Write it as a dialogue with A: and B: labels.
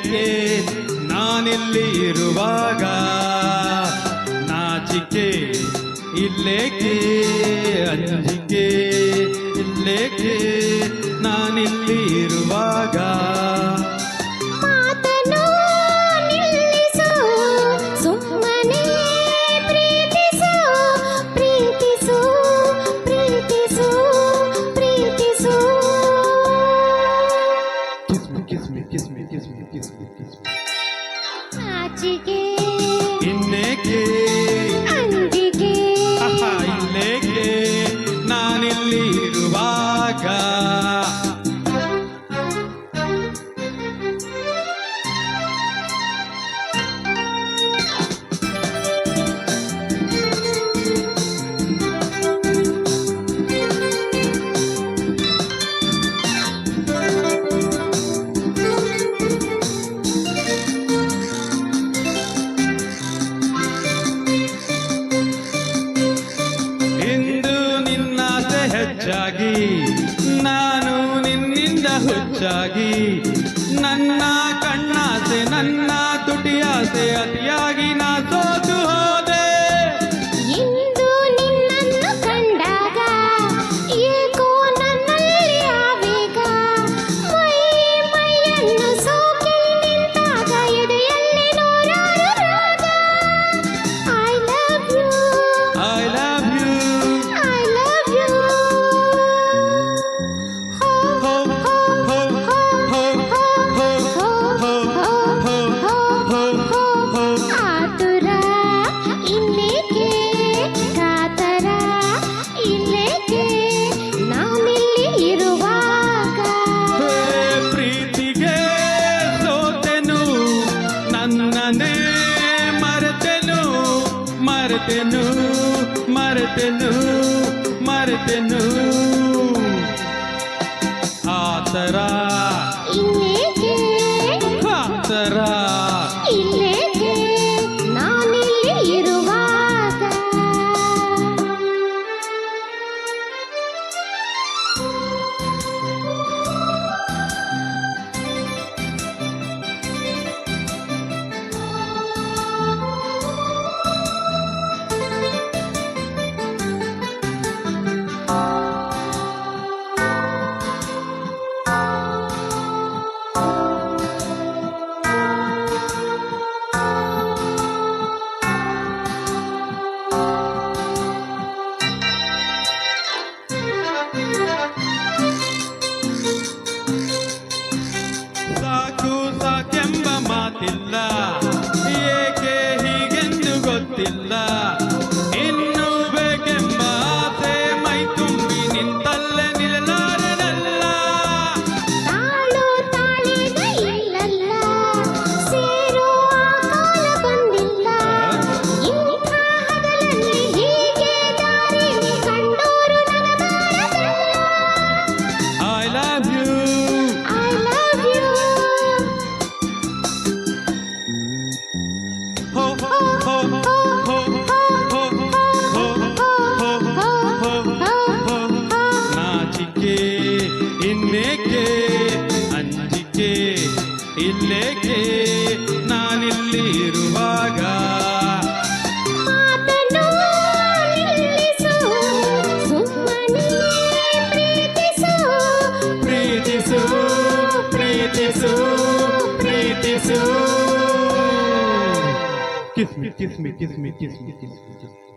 A: ಇನ್ನೇಕೆ ನಾನಿಲ್ಲಿ ಇರುವಾಗ ನಾಚಿಕೆ ಇಲ್ಲೇಕೆ ಅಂಜಿಕೆ ಇಲ್ಲೇಕೆ ನಾನಿಲ್ಲಿ ಇರುವಾಗ
B: ಮಾತನ್ನು ನಿಲ್ಲಿಸು ಸುಮ್ಮನೆ ಪ್ರೀತಿಸು ಪ್ರೀತಿಸು ಪ್ರೀತಿಸು ಪ್ರೀತಿಸು ನಾಚಿಕೆ
A: ಇನ್ನೇಕೆ
B: ಅಂಜಿಕೆ
A: ಇಲ್ಲೇಕೆ ನಾನಿಲ್ಲಿ ಇರುವಾಗ ಹೆಚ್ಚಾಗಿ ನಾನು ನಿನ್ನಿಂದ ಹುಚ್ಚಾಗಿ ನನ್ನ ಕಣ್ಣಾಸೆ ನನ್ನ ತುಟಿಯಾಸೆ ಅತಿಯಾಗಿ ನಾ ಸೋತು ಹೋದೆ
B: ಇಂದು ನಿನ್ನನ್ನು ಕಂಡಾಗ ಏಕೋ ನನ್ನಲ್ಲಿ ಆವೇಗ ಮೈಯನ್ನು ಸೋಕಿ ನಿಂತಾಗ ಎದೆಯಲ್ಲಿ ನೂರಾರು ರಾಗ I love you
A: I love you
B: I love you ಆತುರ ಇನ್ನೇಕೆ ಕಾತರ ಇನ್ನೇಕೆ ನಾನಿಲ್ಲಿ ಇರುವಾಗ
A: ಪ್ರೀತಿಗೆ ಸೋತೆನು ನನ್ನನ್ನೇ ಮರೆತೆನು ಮರೆತೆನು ಮರೆತೆನು ಮರೆತೆನು ಆತರ
B: ಇನ್ನೇಕೆ
A: ಆತರ
B: ಇನ್ನೇಕೆ ನಾನಿಲ್ಲಿ ಇರುವಾಗ
A: ಸಾಕು ಸಾಕೆಂಬ ಮಾತಿಲ್ಲ ಏಕೆ ಹೀಗೆಂದು ಗೊತ್ತಿಲ್ಲ ಇನ್ನು ಬೇಕೆಂಬ ಆಸೆ ಮೈ ತುಂಬಿ ನಿಂತಲ್ಲೇ ನಿಲ್ಲಲಾರನಲ್ಲ
B: ತಾಳು ತಾಳಿದ ಇಲ್ಲಲ್ಲ ಸೇರೋ ಕಾಲ ಬಂದಿಲ್ಲ ಇಂಥ ಹಗಲಲ್ಲಿ ಹೀಗೆ ದಾರಿಲಿ ಕಂಡೋರು ನನಗಾರದಲ್ಲ
A: I love you
B: I love you
A: ಹೋ ಹೋ ಹೋ ಹೋ ಹೋ ಹೋ ನಾಚಿಕೆ ಇನ್ನೇಕೆ ಅಂಜಿಕೆ ಇಲ್ಲೇಕೆ ನಾನಿಲ್ಲಿ ಇರುವಾಗ
B: ಮಾತನ್ನು ನಿಲ್ಲಿಸು ಸುಮ್ಮನೆ ಪ್ರೀತಿಸು
A: ಪ್ರೀತಿಸು ಪ್ರೀತಿಸು ಪ್ರೀತಿಸು kiss me kiss me kiss me kiss me kiss ಮಿ